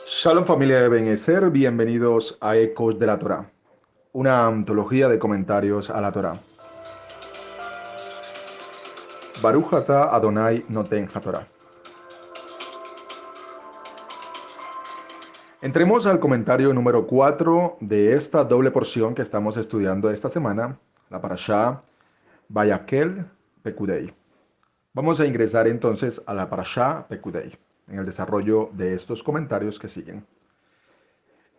Shalom familia de Benecer, bienvenidos a Ecos de la Torá, una antología de comentarios a la Torá. Baruch atah Adonai noten haTorá. Entremos al comentario número 4 de esta doble porción que estamos estudiando esta semana, la parashá Vayakel Pekudei. Vamos a ingresar entonces a la parashá Pekudei, en el desarrollo de estos comentarios que siguen.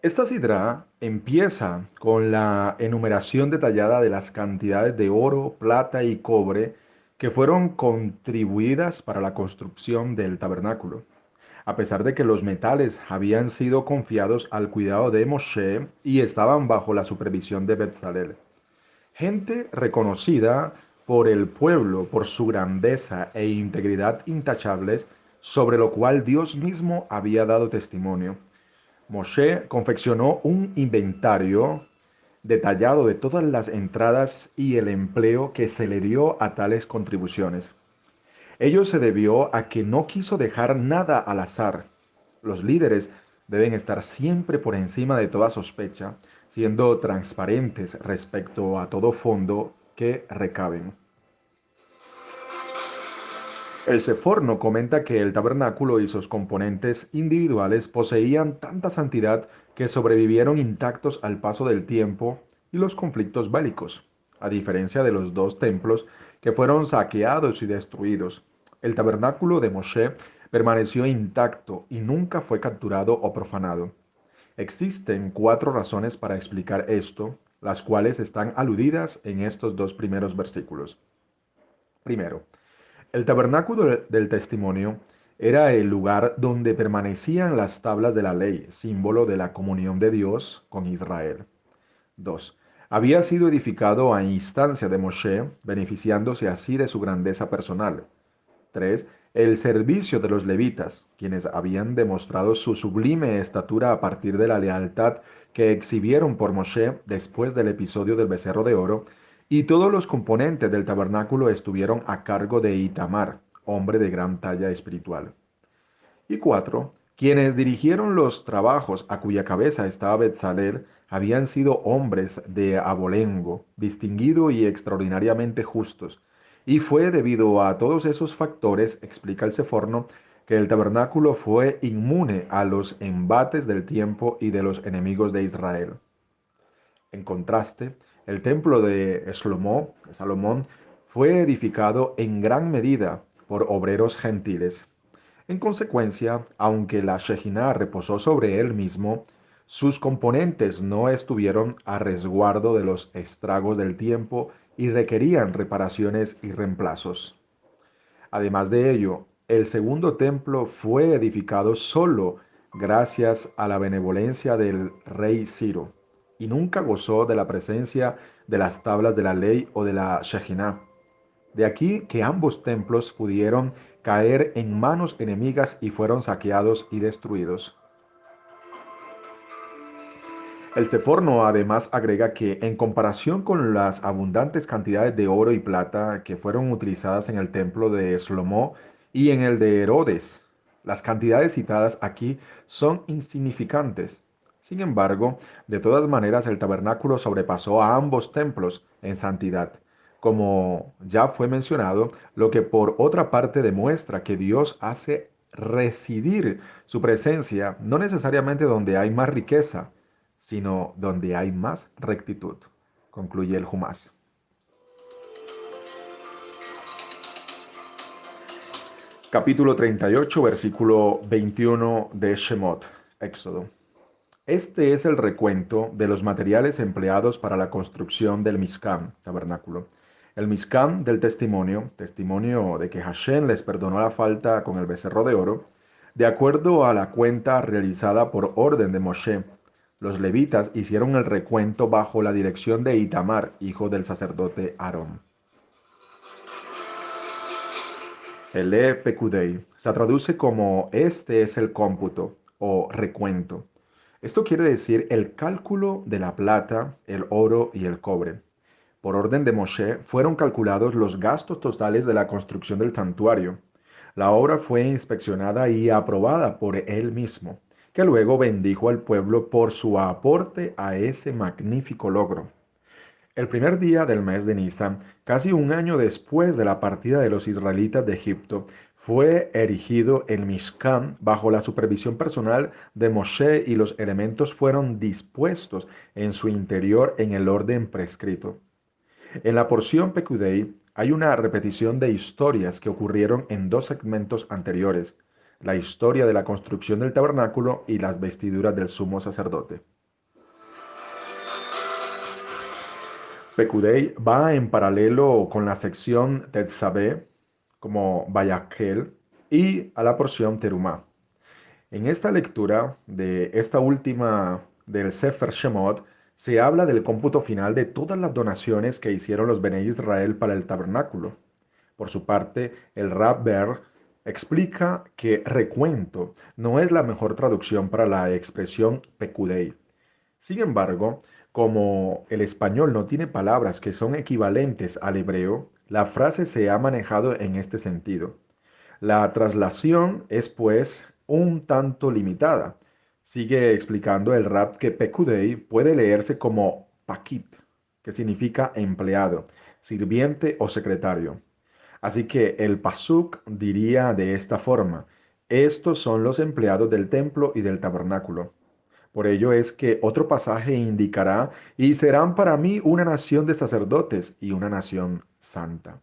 Esta sidra empieza con la enumeración detallada de las cantidades de oro, plata y cobre que fueron contribuidas para la construcción del tabernáculo, a pesar de que los metales habían sido confiados al cuidado de Moshe y estaban bajo la supervisión de Betzalel. Gente reconocida por el pueblo por su grandeza e integridad intachables, sobre lo cual Dios mismo había dado testimonio. Moshe confeccionó un inventario detallado de todas las entradas y el empleo que se le dio a tales contribuciones. Ello se debió a que no quiso dejar nada al azar. Los líderes deben estar siempre por encima de toda sospecha, siendo transparentes respecto a todo fondo que recaben. El Seforno comenta que el tabernáculo y sus componentes individuales poseían tanta santidad que sobrevivieron intactos al paso del tiempo y los conflictos bélicos, a diferencia de los dos templos que fueron saqueados y destruidos. El tabernáculo de Moshe permaneció intacto y nunca fue capturado o profanado. Existen cuatro razones para explicar esto, las cuales están aludidas en estos dos primeros versículos. Primero, el tabernáculo del testimonio era el lugar donde permanecían las tablas de la ley, símbolo de la comunión de Dios con Israel. 2. Había sido edificado a instancia de Moshe, beneficiándose así de su grandeza personal. 3. El servicio de los levitas, quienes habían demostrado su sublime estatura a partir de la lealtad que exhibieron por Moshe después del episodio del becerro de oro, y todos los componentes del tabernáculo estuvieron a cargo de Itamar, hombre de gran talla espiritual. Y 4. Quienes dirigieron los trabajos a cuya cabeza estaba Betzalel habían sido hombres de abolengo, distinguido y extraordinariamente justos. Y fue debido a todos esos factores, explica el Seforno, que el tabernáculo fue inmune a los embates del tiempo y de los enemigos de Israel. En contraste, el templo de Salomón, fue edificado en gran medida por obreros gentiles. En consecuencia, aunque la Shejinah reposó sobre él mismo, sus componentes no estuvieron a resguardo de los estragos del tiempo y requerían reparaciones y reemplazos. Además de ello, el segundo templo fue edificado solo gracias a la benevolencia del rey Ciro y nunca gozó de la presencia de las tablas de la ley o de la Shejinah. De aquí que ambos templos pudieron caer en manos enemigas y fueron saqueados y destruidos. El Seforno además agrega que en comparación con las abundantes cantidades de oro y plata que fueron utilizadas en el templo de Salomón y en el de Herodes, las cantidades citadas aquí son insignificantes. Sin embargo, de todas maneras el tabernáculo sobrepasó a ambos templos en santidad, como ya fue mencionado, lo que por otra parte demuestra que Dios hace residir su presencia no necesariamente donde hay más riqueza, sino donde hay más rectitud, concluye el Humás. Capítulo 38, versículo 21 de Shemot, Éxodo. Este es el recuento de los materiales empleados para la construcción del Mizkan, tabernáculo. El Mizkan del testimonio, testimonio de que Hashem les perdonó la falta con el becerro de oro, de acuerdo a la cuenta realizada por orden de Moshe. Los levitas hicieron el recuento bajo la dirección de Itamar, hijo del sacerdote Aarón. El Pekudei se traduce como este es el cómputo o recuento. Esto quiere decir el cálculo de la plata, el oro y el cobre. Por orden de Moshe fueron calculados los gastos totales de la construcción del santuario. La obra fue inspeccionada y aprobada por él mismo, que luego bendijo al pueblo por su aporte a ese magnífico logro. El primer día del mes de Nisan, casi un año después de la partida de los israelitas de Egipto, fue erigido el Mishkan bajo la supervisión personal de Moshe y los elementos fueron dispuestos en su interior en el orden prescrito. En la porción Pekudei hay una repetición de historias que ocurrieron en dos segmentos anteriores, la historia de la construcción del tabernáculo y las vestiduras del sumo sacerdote. Pekudei va en paralelo con la sección Tetzabeh, como Vayakhel, y a la porción Terumá. En esta lectura de esta última del Sefer Shemot, se habla del cómputo final de todas las donaciones que hicieron los Bene Israel para el tabernáculo. Por su parte, el Rab Ber explica que recuento no es la mejor traducción para la expresión Pekudei. Sin embargo, como el español no tiene palabras que son equivalentes al hebreo, la frase se ha manejado en este sentido. La traslación es pues un tanto limitada. Sigue explicando el rap que Pekudei puede leerse como Pakit, que significa empleado, sirviente o secretario. Así que el Pasuk diría de esta forma, estos son los empleados del templo y del tabernáculo. Por ello es que otro pasaje indicará, y serán para mí una nación de sacerdotes y una nación santa.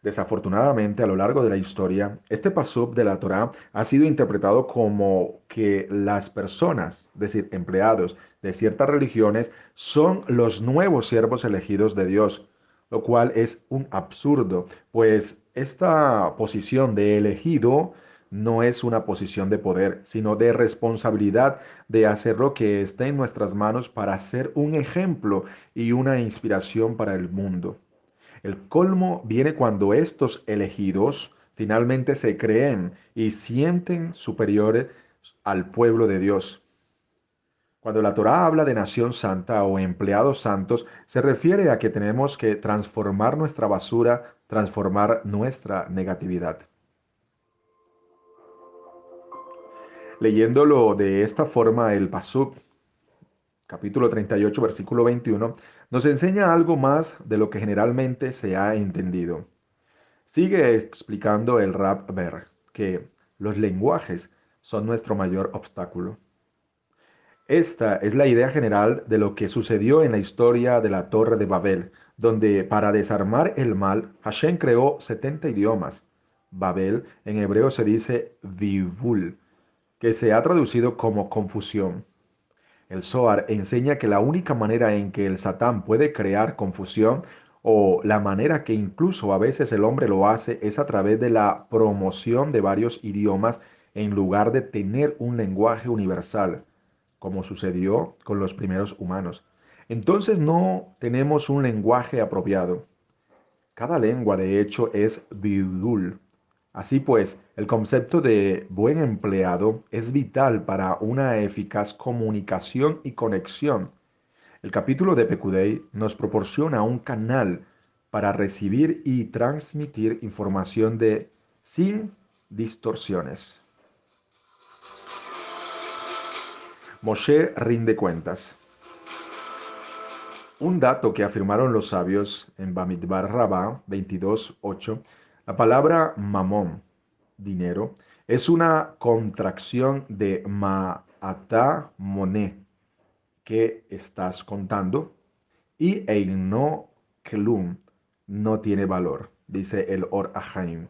Desafortunadamente, a lo largo de la historia, este pasuk de la Torá ha sido interpretado como que las personas, es decir, empleados de ciertas religiones, son los nuevos siervos elegidos de Dios, lo cual es un absurdo, pues esta posición de elegido no es una posición de poder, sino de responsabilidad de hacer lo que esté en nuestras manos para ser un ejemplo y una inspiración para el mundo. El colmo viene cuando estos elegidos finalmente se creen y sienten superiores al pueblo de Dios. Cuando la Torá habla de nación santa o empleados santos, se refiere a que tenemos que transformar nuestra basura, transformar nuestra negatividad. Leyéndolo de esta forma, el Pasuk, capítulo 38, versículo 21, nos enseña algo más de lo que generalmente se ha entendido. Sigue explicando el Rab Ber que los lenguajes son nuestro mayor obstáculo. Esta es la idea general de lo que sucedió en la historia de la Torre de Babel, donde para desarmar el mal, Hashem creó 70 idiomas. Babel en hebreo se dice Vivul, que se ha traducido como confusión. El Zohar enseña que la única manera en que el Satán puede crear confusión o la manera que incluso a veces el hombre lo hace es a través de la promoción de varios idiomas en lugar de tener un lenguaje universal, como sucedió con los primeros humanos. Entonces no tenemos un lenguaje apropiado. Cada lengua, de hecho, es bidul. Así pues, el concepto de buen empleado es vital para una eficaz comunicación y conexión. El capítulo de Pekudei nos proporciona un canal para recibir y transmitir información sin distorsiones. Moshe rinde cuentas. Un dato que afirmaron los sabios en Bamidbar Rabá 22:8, la palabra mamón, dinero, es una contracción de ma'atá moné, que estás contando, y eino kelum, no tiene valor, dice el Or Ahaim.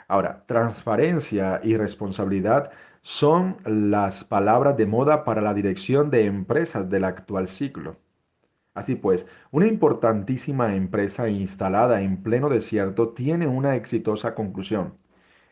Ahora, transparencia y responsabilidad son las palabras de moda para la dirección de empresas del actual siglo. Así pues, una importantísima empresa instalada en pleno desierto tiene una exitosa conclusión.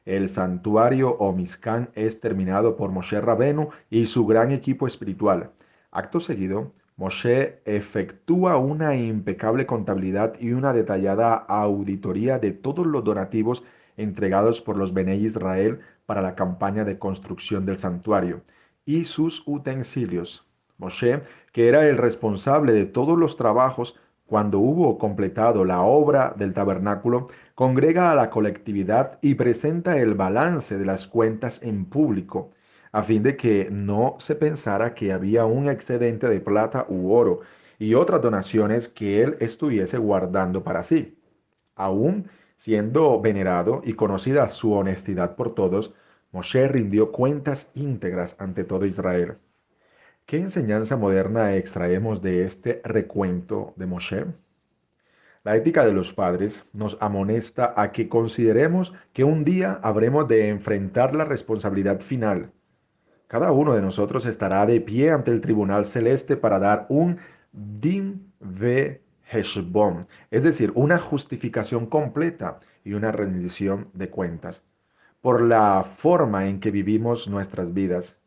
El santuario o Mizcán es terminado por Moshe Rabenu y su gran equipo espiritual. Acto seguido, Moshe efectúa una impecable contabilidad y una detallada auditoría de todos los donativos entregados por los Bene Israel para la campaña de construcción del santuario y sus utensilios. Moshe, que era el responsable de todos los trabajos cuando hubo completado la obra del tabernáculo, congrega a la colectividad y presenta el balance de las cuentas en público. a fin de que no se pensara que había un excedente de plata u oro y otras donaciones que él estuviese guardando para sí. Aún siendo venerado y conocida su honestidad por todos, Moshe rindió cuentas íntegras ante todo Israel. ¿Qué enseñanza moderna extraemos de este recuento de Moshe? La ética de los padres nos amonesta a que consideremos que un día habremos de enfrentar la responsabilidad final. Cada uno de nosotros estará de pie ante el tribunal celeste para dar un din ve heshbon, es decir, una justificación completa y una rendición de cuentas por la forma en que vivimos nuestras vidas.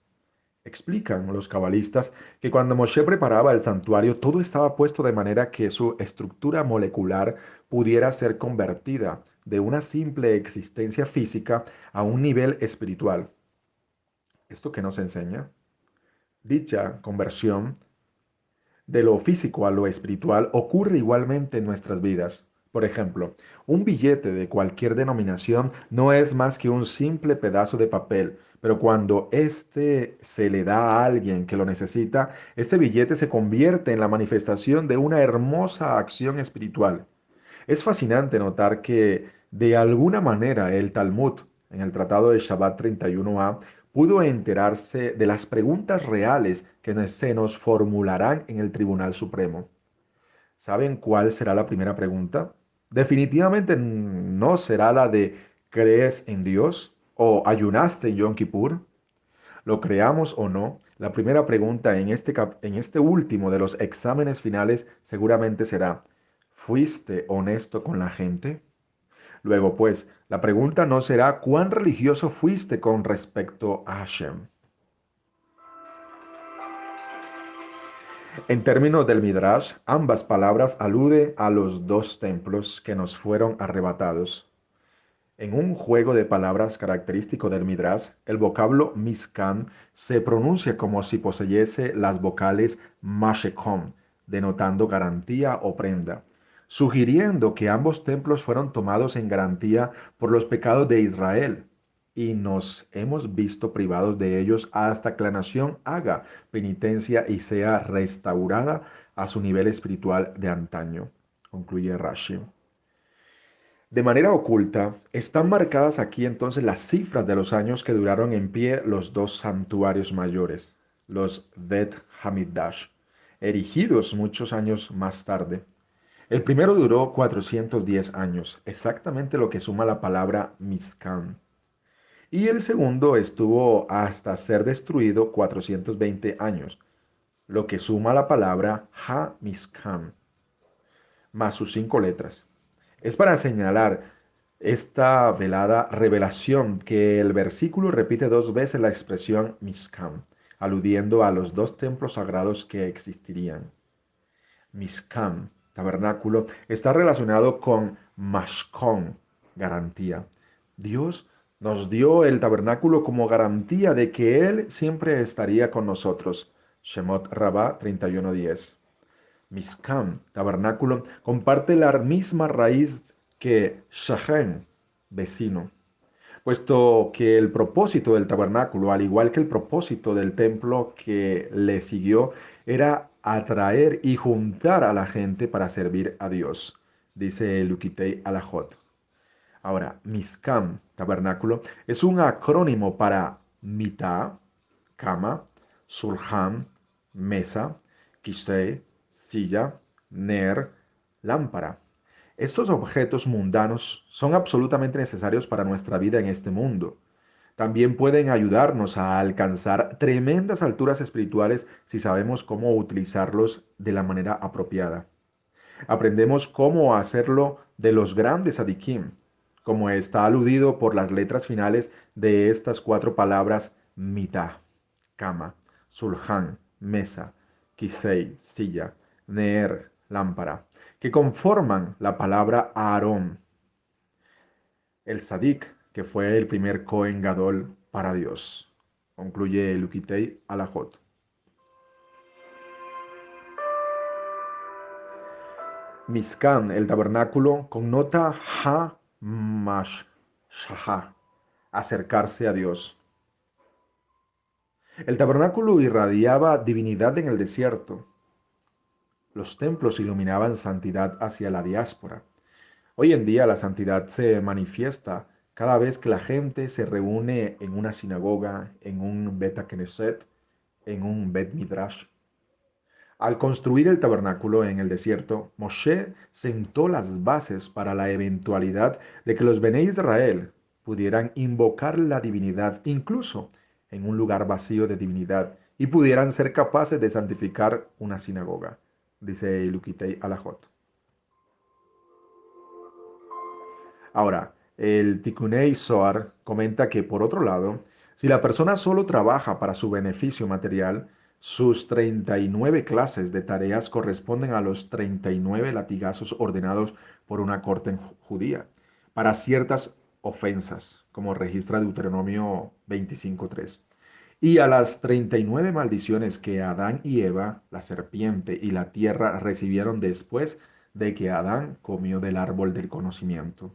Explican los cabalistas que cuando Moshe preparaba el santuario, todo estaba puesto de manera que su estructura molecular pudiera ser convertida de una simple existencia física a un nivel espiritual. ¿Esto qué nos enseña? Dicha conversión de lo físico a lo espiritual ocurre igualmente en nuestras vidas. Por ejemplo, un billete de cualquier denominación no es más que un simple pedazo de papel, pero cuando éste se le da a alguien que lo necesita, este billete se convierte en la manifestación de una hermosa acción espiritual. Es fascinante notar que, de alguna manera, el Talmud, en el Tratado de Shabbat 31a, pudo enterarse de las preguntas reales que se nos formularán en el Tribunal Supremo. ¿Saben cuál será la primera pregunta? Definitivamente no será la de ¿crees en Dios? ¿O ayunaste en Yom Kippur? Lo creamos o no, la primera pregunta en este último de los exámenes finales seguramente será, ¿fuiste honesto con la gente? Luego, pues, la pregunta no será ¿cuán religioso fuiste con respecto a Hashem? En términos del Midrash, ambas palabras aluden a los dos templos que nos fueron arrebatados. En un juego de palabras característico del Midrash, el vocablo Mishkan se pronuncia como si poseyese las vocales Mashekom, denotando garantía o prenda, sugiriendo que ambos templos fueron tomados en garantía por los pecados de Israel, y nos hemos visto privados de ellos hasta que la nación haga penitencia y sea restaurada a su nivel espiritual de antaño, concluye Rashi. De manera oculta, están marcadas aquí entonces las cifras de los años que duraron en pie los dos santuarios mayores, los Bet Hamikdash, erigidos muchos años más tarde. El primero duró 410 años, exactamente lo que suma la palabra Mizkan. Y el segundo estuvo hasta ser destruido 420 años, lo que suma la palabra Ha-Mizkan, más sus 5 letras. Es para señalar esta velada revelación que el versículo repite 2 veces la expresión Mishkan, aludiendo a los dos templos sagrados que existirían. Mishkan, tabernáculo, está relacionado con Mashkon, garantía. Dios nos dio el tabernáculo como garantía de que Él siempre estaría con nosotros. Shemot Rabbah 31:10. Mishkan, tabernáculo, comparte la misma raíz que Shachen, vecino, puesto que el propósito del tabernáculo, al igual que el propósito del templo que le siguió, era atraer y juntar a la gente para servir a Dios, dice Lukitei Alajot. Ahora, Mishkan, tabernáculo, es un acrónimo para Mitá, cama, Surjan, mesa, Kisei, silla, Ner, lámpara. Estos objetos mundanos son absolutamente necesarios para nuestra vida en este mundo. También pueden ayudarnos a alcanzar tremendas alturas espirituales si sabemos cómo utilizarlos de la manera apropiada. Aprendemos cómo hacerlo de los grandes adikim, como está aludido por las letras finales de estas 4 palabras mitá, cama, sulhan, mesa, kisei, silla, neer, lámpara, que conforman la palabra Aarón, el sadik, que fue el primer Cohen Gadol para Dios. Concluye Lukitei Alajot. Mizkan, el tabernáculo, connota ha-mash, shaha, acercarse a Dios. El tabernáculo irradiaba divinidad en el desierto. Los templos iluminaban santidad hacia la diáspora. Hoy en día la santidad se manifiesta cada vez que la gente se reúne en una sinagoga, en un Bet Knesset, en un Bet Midrash. Al construir el tabernáculo en el desierto, Moshe sentó las bases para la eventualidad de que los Bene Israel pudieran invocar la divinidad incluso en un lugar vacío de divinidad y pudieran ser capaces de santificar una sinagoga, dice Lukitei Alajot. Ahora, el Tikunei Zohar comenta que, por otro lado, si la persona solo trabaja para su beneficio material, sus 39 clases de tareas corresponden a los 39 latigazos ordenados por una corte judía para ciertas ofensas, como registra Deuteronomio 25:3, y a las 39 maldiciones que Adán y Eva, la serpiente y la tierra recibieron después de que Adán comió del árbol del conocimiento.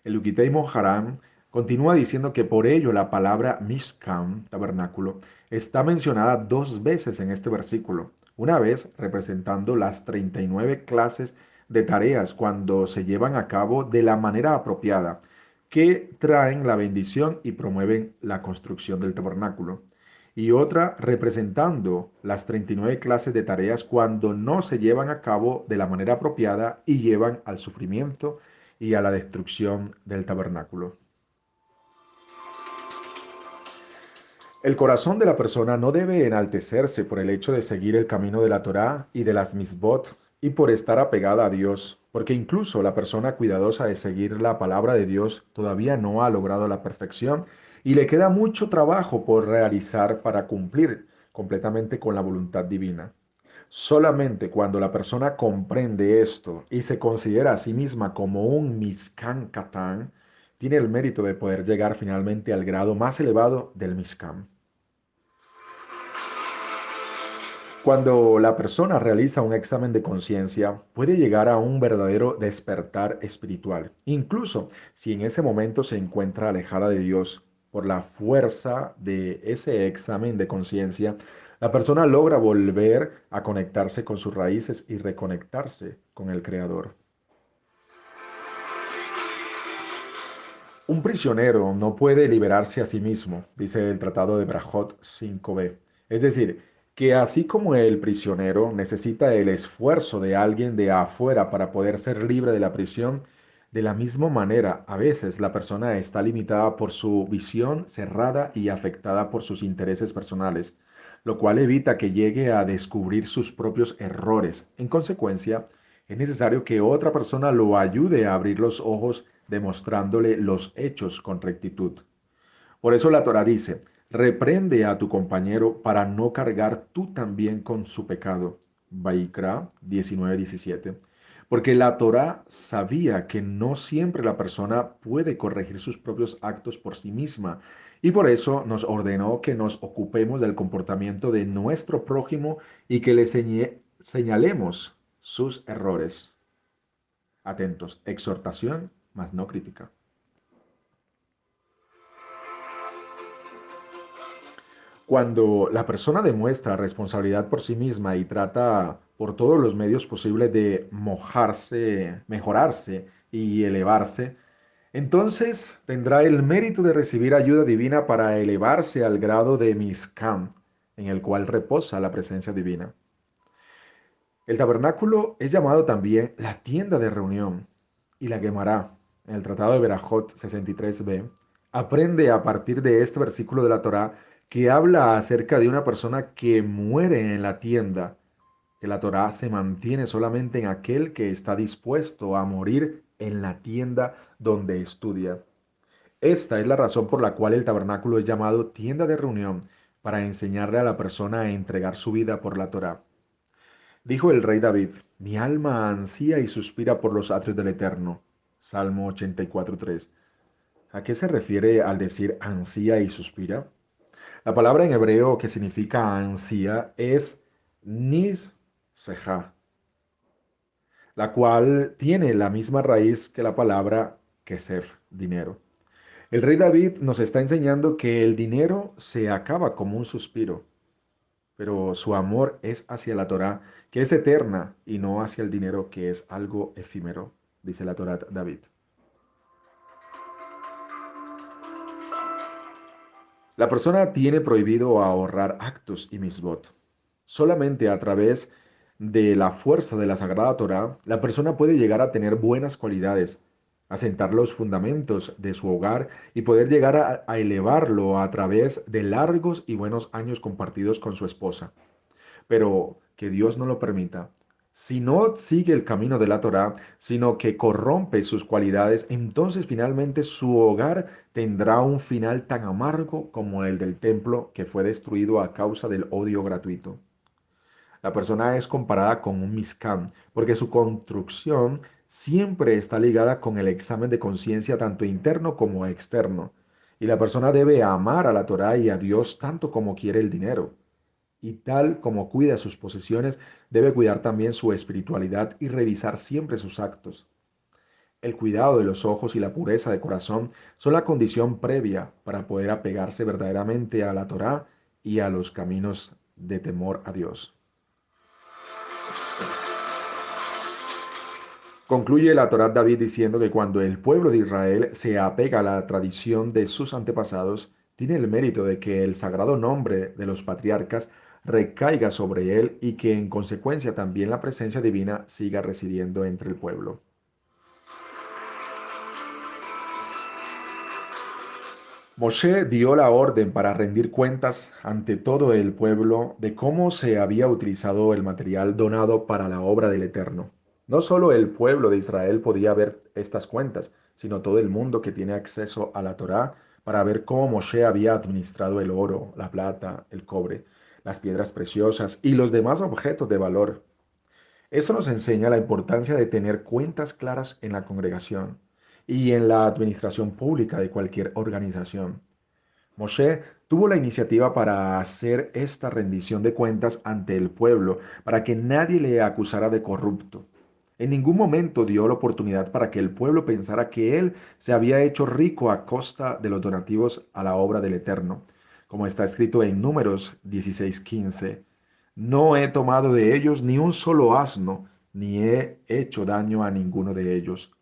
El Ukitei Moharan continúa diciendo que por ello la palabra Mishkan, tabernáculo, está mencionada dos veces en este versículo. Una vez representando las 39 clases de tareas cuando se llevan a cabo de la manera apropiada, que traen la bendición y promueven la construcción del tabernáculo. Y otra representando las 39 clases de tareas cuando no se llevan a cabo de la manera apropiada y llevan al sufrimiento y a la destrucción del tabernáculo. El corazón de la persona no debe enaltecerse por el hecho de seguir el camino de la Torá y de las misbot y por estar apegada a Dios, porque incluso la persona cuidadosa de seguir la palabra de Dios todavía no ha logrado la perfección y le queda mucho trabajo por realizar para cumplir completamente con la voluntad divina. Solamente cuando la persona comprende esto y se considera a sí misma como un Mishkan Katán, tiene el mérito de poder llegar finalmente al grado más elevado del Mishkan. Cuando la persona realiza un examen de conciencia, puede llegar a un verdadero despertar espiritual, incluso si en ese momento se encuentra alejada de Dios. Por la fuerza de ese examen de conciencia, la persona logra volver a conectarse con sus raíces y reconectarse con el Creador. Un prisionero no puede liberarse a sí mismo, dice el Tratado de Brajot 5b. Es decir, que así como el prisionero necesita el esfuerzo de alguien de afuera para poder ser libre de la prisión, de la misma manera, a veces la persona está limitada por su visión cerrada y afectada por sus intereses personales, lo cual evita que llegue a descubrir sus propios errores. En consecuencia, es necesario que otra persona lo ayude a abrir los ojos demostrándole los hechos con rectitud. Por eso la Torah dice, reprende a tu compañero para no cargar tú también con su pecado. Vaikra 19:17. Porque la Torah sabía que no siempre la persona puede corregir sus propios actos por sí misma y por eso nos ordenó que nos ocupemos del comportamiento de nuestro prójimo y que le señalemos sus errores. Atentos, exhortación, mas no crítica. Cuando la persona demuestra responsabilidad por sí misma y trata por todos los medios posibles de mojarse, mejorarse y elevarse, entonces tendrá el mérito de recibir ayuda divina para elevarse al grado de Miskam, en el cual reposa la presencia divina. El tabernáculo es llamado también la tienda de reunión y la Gemara, en el Tratado de Berajot 63b, aprende a partir de este versículo de la Torá que habla acerca de una persona que muere en la tienda, que la Torá se mantiene solamente en aquel que está dispuesto a morir en la tienda donde estudia. Esta es la razón por la cual el tabernáculo es llamado tienda de reunión, para enseñarle a la persona a entregar su vida por la Torá. Dijo el rey David, mi alma ansía y suspira por los atrios del Eterno. Salmo 84:3. ¿A qué se refiere al decir ansía y suspira? La palabra en hebreo que significa ansía es nisseja, la cual tiene la misma raíz que la palabra kesef, dinero. El rey David nos está enseñando que el dinero se acaba como un suspiro, pero su amor es hacia la Torá, que es eterna, y no hacia el dinero, que es algo efímero, dice la Torá David. La persona tiene prohibido ahorrar actos y misbot. Solamente a través de la fuerza de la Sagrada Torá, la persona puede llegar a tener buenas cualidades, asentar los fundamentos de su hogar y poder llegar a elevarlo a través de largos y buenos años compartidos con su esposa. Pero que Dios no lo permita. Si no sigue el camino de la Torá, sino que corrompe sus cualidades, entonces finalmente su hogar tendrá un final tan amargo como el del templo que fue destruido a causa del odio gratuito. La persona es comparada con un Mizcán, porque su construcción siempre está ligada con el examen de conciencia tanto interno como externo. Y la persona debe amar a la Torá y a Dios tanto como quiere el dinero. Y tal como cuida sus posesiones, debe cuidar también su espiritualidad y revisar siempre sus actos. El cuidado de los ojos y la pureza de corazón son la condición previa para poder apegarse verdaderamente a la Torá y a los caminos de temor a Dios. Concluye la Torá David diciendo que cuando el pueblo de Israel se apega a la tradición de sus antepasados, tiene el mérito de que el sagrado nombre de los patriarcas recaiga sobre él y que en consecuencia también la presencia divina siga residiendo entre el pueblo. Moshe dio la orden para rendir cuentas ante todo el pueblo de cómo se había utilizado el material donado para la obra del Eterno. No solo el pueblo de Israel podía ver estas cuentas, sino todo el mundo que tiene acceso a la Torá para ver cómo Moshe había administrado el oro, la plata, el cobre, las piedras preciosas y los demás objetos de valor. Esto nos enseña la importancia de tener cuentas claras en la congregación y en la administración pública de cualquier organización. Moshe tuvo la iniciativa para hacer esta rendición de cuentas ante el pueblo, para que nadie le acusara de corrupto. En ningún momento dio la oportunidad para que el pueblo pensara que él se había hecho rico a costa de los donativos a la obra del Eterno, como está escrito en Números 16:15. No he tomado de ellos ni un solo asno, ni he hecho daño a ninguno de ellos.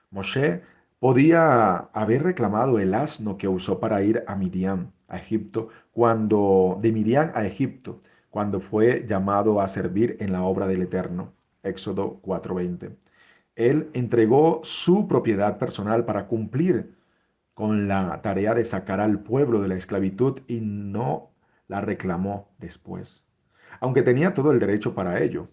Moshe podía haber reclamado el asno que usó para ir a Midian, a Egipto, de Midian a Egipto, cuando fue llamado a servir en la obra del Eterno. Éxodo 4:20. Él entregó su propiedad personal para cumplir con la tarea de sacar al pueblo de la esclavitud y no la reclamó después, aunque tenía todo el derecho para ello.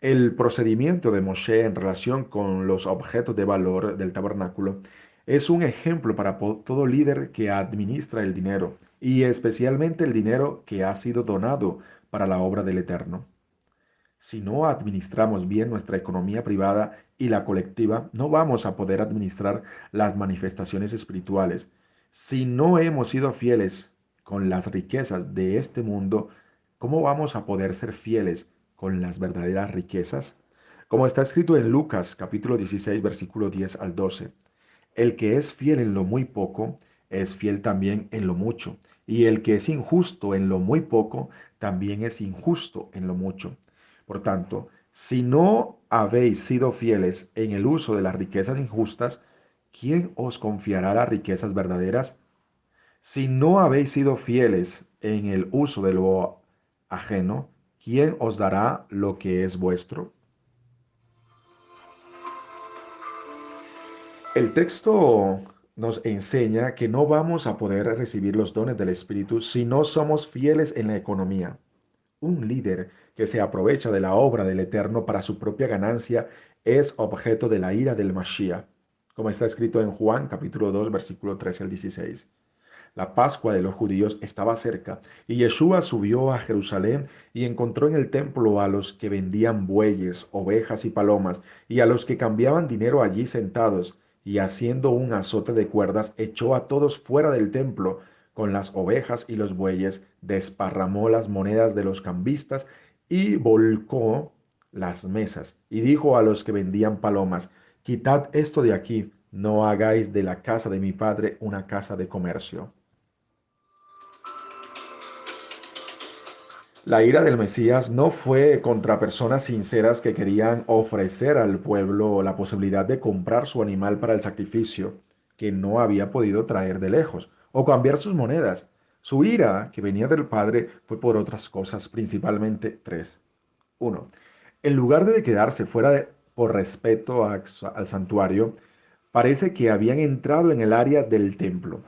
El procedimiento de Moshe en relación con los objetos de valor del tabernáculo es un ejemplo para todo líder que administra el dinero y especialmente el dinero que ha sido donado para la obra del Eterno. Si no administramos bien nuestra economía privada y la colectiva, no vamos a poder administrar las manifestaciones espirituales. Si no hemos sido fieles con las riquezas de este mundo, ¿cómo vamos a poder ser fieles con las verdaderas riquezas? Como está escrito en Lucas capítulo 16, versículo 10 al 12. El que es fiel en lo muy poco, es fiel también en lo mucho. Y el que es injusto en lo muy poco, también es injusto en lo mucho. Por tanto, si no habéis sido fieles en el uso de las riquezas injustas, ¿quién os confiará las riquezas verdaderas? Si no habéis sido fieles en el uso de lo ajeno, ¿quién os dará lo que es vuestro? El texto nos enseña que no vamos a poder recibir los dones del Espíritu si no somos fieles en la economía. Un líder que se aprovecha de la obra del Eterno para su propia ganancia es objeto de la ira del Mashiach, como está escrito en Juan capítulo 2 versículo 13 al 16. La Pascua de los judíos estaba cerca, y Yeshua subió a Jerusalén y encontró en el templo a los que vendían bueyes, ovejas y palomas, y a los que cambiaban dinero allí sentados, y haciendo un azote de cuerdas, echó a todos fuera del templo. Con las ovejas y los bueyes, desparramó las monedas de los cambistas y volcó las mesas, y dijo a los que vendían palomas, quitad esto de aquí, no hagáis de la casa de mi padre una casa de comercio. La ira del Mesías no fue contra personas sinceras que querían ofrecer al pueblo la posibilidad de comprar su animal para el sacrificio, que no había podido traer de lejos, o cambiar sus monedas. Su ira, que venía del Padre, fue por otras cosas, principalmente tres. Uno, en lugar de quedarse por respeto al santuario, parece que habían entrado en el área del templo.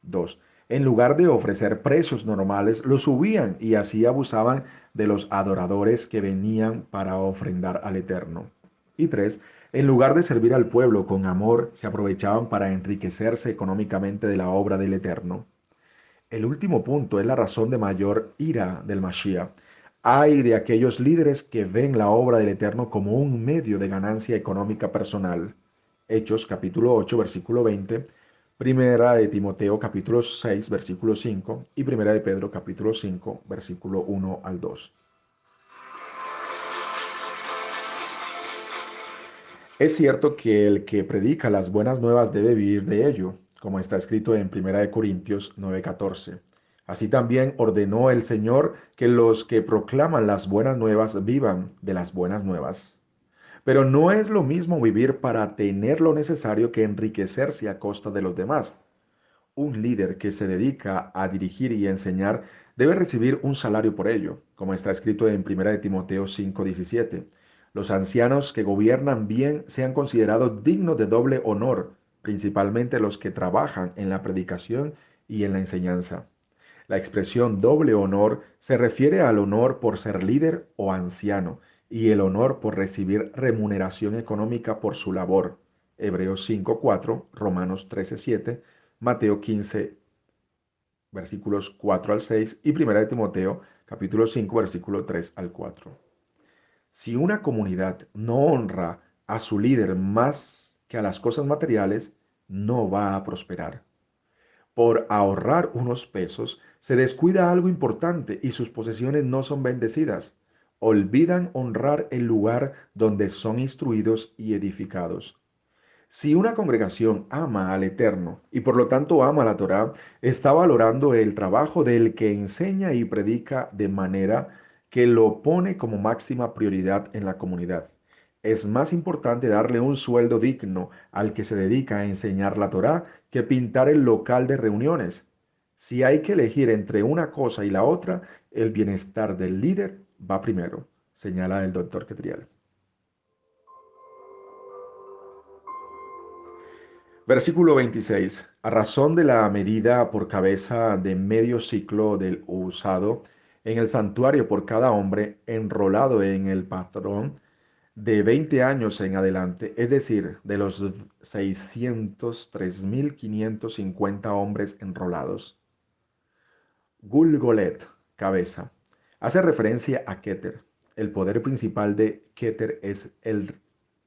2. En lugar de ofrecer precios normales, los subían y así abusaban de los adoradores que venían para ofrendar al Eterno. Y 3. En lugar de servir al pueblo con amor, se aprovechaban para enriquecerse económicamente de la obra del Eterno. El último punto es la razón de mayor ira del Mashiach. Hay de aquellos líderes que ven la obra del Eterno como un medio de ganancia económica personal. Hechos capítulo 8 versículo 20, Primera de Timoteo capítulo 6 versículo 5 y Primera de Pedro capítulo 5 versículo 1 al 2. Es cierto que el que predica las buenas nuevas debe vivir de ello, como está escrito en Primera de Corintios 9:14. Así también ordenó el Señor que los que proclaman las buenas nuevas vivan de las buenas nuevas. Pero no es lo mismo vivir para tener lo necesario que enriquecerse a costa de los demás. Un líder que se dedica a dirigir y enseñar debe recibir un salario por ello, como está escrito en 1 de Timoteo 5:17. Los ancianos que gobiernan bien sean considerados dignos de doble honor, principalmente los que trabajan en la predicación y en la enseñanza. La expresión doble honor se refiere al honor por ser líder o anciano y el honor por recibir remuneración económica por su labor. Hebreos 5:4, Romanos 13:7, Mateo 15, versículos 4 al 6 y Primera de Timoteo, capítulo 5, versículo 3 al 4. Si una comunidad no honra a su líder más que a las cosas materiales, no va a prosperar. Por ahorrar unos pesos, se descuida algo importante y sus posesiones no son bendecidas. Olvidan honrar el lugar donde son instruidos y edificados. Si una congregación ama al Eterno y por lo tanto ama la Torá, está valorando el trabajo del que enseña y predica de manera que lo pone como máxima prioridad en la comunidad. Es más importante darle un sueldo digno al que se dedica a enseñar la Torá que pintar el local de reuniones. Si hay que elegir entre una cosa y la otra, el bienestar del líder va primero, señala el doctor Ketriel. Versículo 26. A razón de la medida por cabeza de medio ciclo del usado en el santuario por cada hombre enrolado en el patrón de 20 años en adelante, es decir, de los 603.550 hombres enrolados. Gulgolet, cabeza. Hace referencia a Keter. El poder principal de Keter es el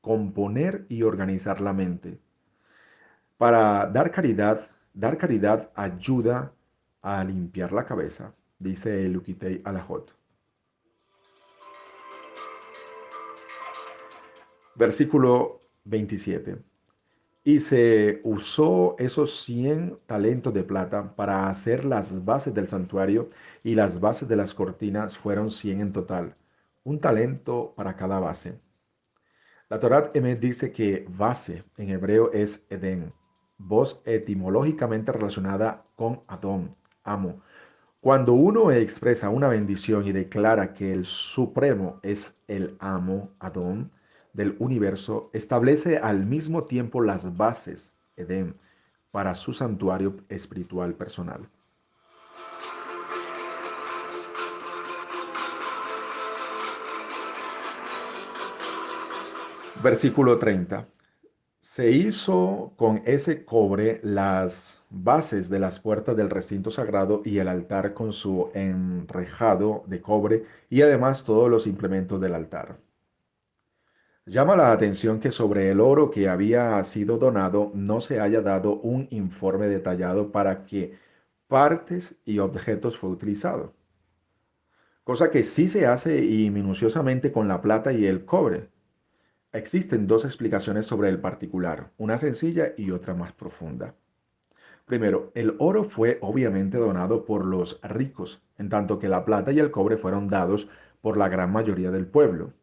componer y organizar la mente. Para dar caridad ayuda a limpiar la cabeza, dice Lukitei Alajot. Versículo 27. Y se usó esos 100 talentos de plata para hacer las bases del santuario y las bases de las cortinas fueron 100 en total, un talento para cada base. La Torá Emet dice que base en hebreo es Edén, voz etimológicamente relacionada con Adón, amo. Cuando uno expresa una bendición y declara que el Supremo es el amo, Adón, del universo, establece al mismo tiempo las bases, Edén, para su santuario espiritual personal. Versículo 30. Se hizo con ese cobre las bases de las puertas del recinto sagrado y el altar con su enrejado de cobre y además todos los implementos del altar. Llama la atención que sobre el oro que había sido donado no se haya dado un informe detallado para qué partes y objetos fue utilizado, cosa que sí se hace y minuciosamente con la plata y el cobre. Existen dos explicaciones sobre el particular, una sencilla y otra más profunda. Primero, el oro fue obviamente donado por los ricos, en tanto que la plata y el cobre fueron dados por la gran mayoría del pueblo.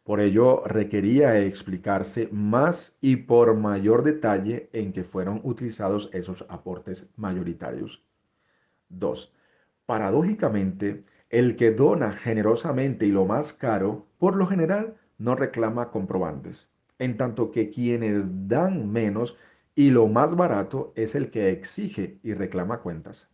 Por ello, requería explicarse más y por mayor detalle en que fueron utilizados esos aportes mayoritarios. 2. Paradójicamente, el que dona generosamente y lo más caro, por lo general, no reclama comprobantes, en tanto que quienes dan menos y lo más barato es el que exige y reclama cuentas.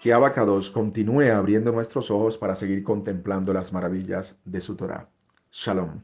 Que Abacados continúe abriendo nuestros ojos para seguir contemplando las maravillas de su Torá. Shalom.